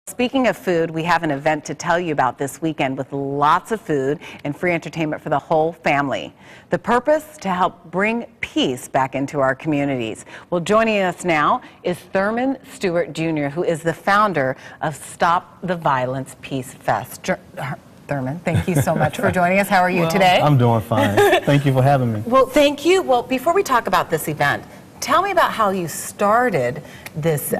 Speaking of food, we have an event to tell you about this weekend with lots of food and free entertainment for the whole family. The purpose, to help bring peace back into our communities. Well, joining us now is Thurman Stewart Jr., who is the founder of Stop the Violence Peace Fest. Thurman, thank you so much for joining us. How are you today? I'm doing fine. Thank you for having me. Well, thank you. Well, before we talk about this event, tell me about how you started this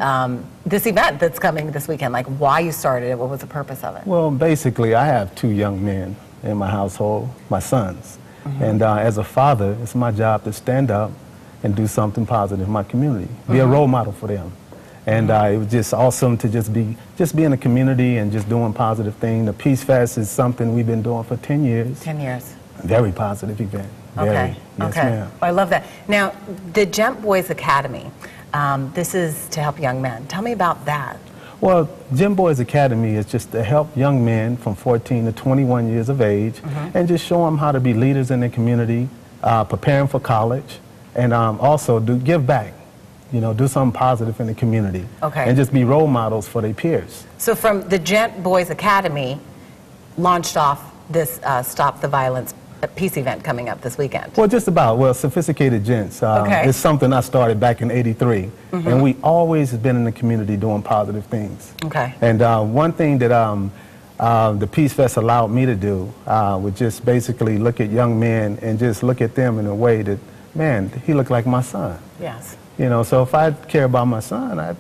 this event that's coming this weekend, like why you started it, what was the purpose of it? Well, basically, I have two young men in my household, my sons. And as a father, it's my job to stand up and do something positive in my community, be a role model for them. And it was just awesome to just be in the community and just doing positive things. The Peace Fest is something we've been doing for 10 years. 10 years. Very positive event. Okay. Yes, ma'am. I love that. Now, the Gent Boys Academy, this is to help young men. Tell me about that. Well, Gent Boys Academy is just to help young men from 14 to 21 years of age and just show them how to be leaders in the community, preparing for college, and also give back. You know, do something positive in the community. Okay. And just be role models for their peers. So from the Gent Boys Academy, launched off this Stop the Violence Peace event coming up this weekend. Well, just about. Well, Sophisticated Gents. It's something I started back in '83. And we always have been in the community doing positive things. Okay. And one thing that the Peace Fest allowed me to do was just basically look at young men and just look at them in a way that, man, he looked like my son. Yes. You know, so if I care about my son, I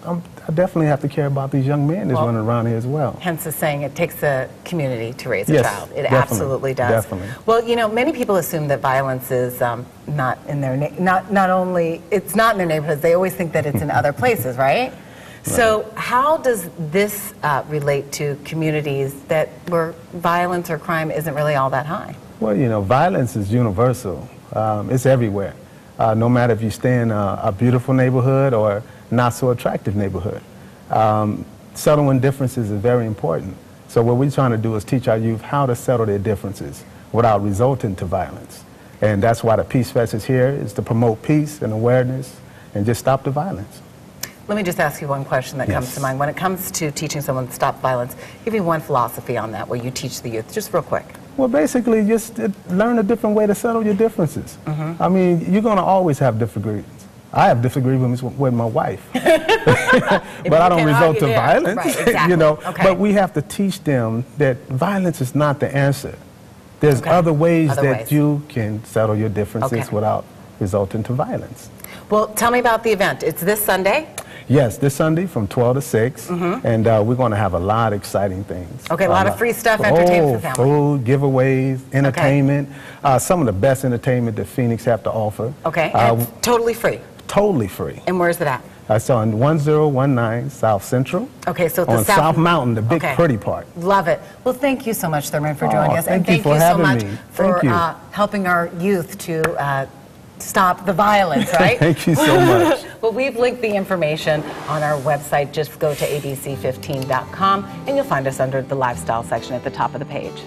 definitely have to care about these young men that's running around here as well. Hence the saying, it takes a community to raise a child. It definitely, absolutely does. Definitely. Well, you know, many people assume that violence is not in their not only it's not in their neighborhoods. They always think that it's in other places, right? So how does this relate to communities where violence or crime isn't really all that high? Well, you know, violence is universal. It's everywhere. No matter if you stay in a beautiful neighborhood or not so attractive neighborhood. Settling differences is very important. So what we're trying to do is teach our youth how to settle their differences without resulting to violence. And that's why the Peace Fest is here, is to promote peace and awareness and just stop the violence. Let me just ask you one question that comes to mind. When it comes to teaching someone to stop violence, give me one philosophy on that where you teach the youth, just real quick. Well, basically, just learn a different way to settle your differences. I mean, you're going to always have disagreements. I have disagreements with my wife, but I don't resort to violence, right, exactly. you know. But we have to teach them that violence is not the answer. There's other ways that you can settle your differences without resulting to violence. Well, tell me about the event. It's this Sunday? Yes, this Sunday from 12 to 6, and we're going to have a lot of exciting things. Okay, a lot of free stuff, entertainment for the family. Food, giveaways, entertainment, some of the best entertainment that Phoenix have to offer. Okay, and it's totally free? Totally free. And where's it at? It's on 1019 South Central. Okay, so on South Mountain, the big pretty part. Love it. Well, thank you so much, Thurman, for joining us. And thank you so much for helping our youth to stop the violence, right? Thank you so much. Well, we've linked the information on our website. Just go to abc15.com and you'll find us under the lifestyle section at the top of the page.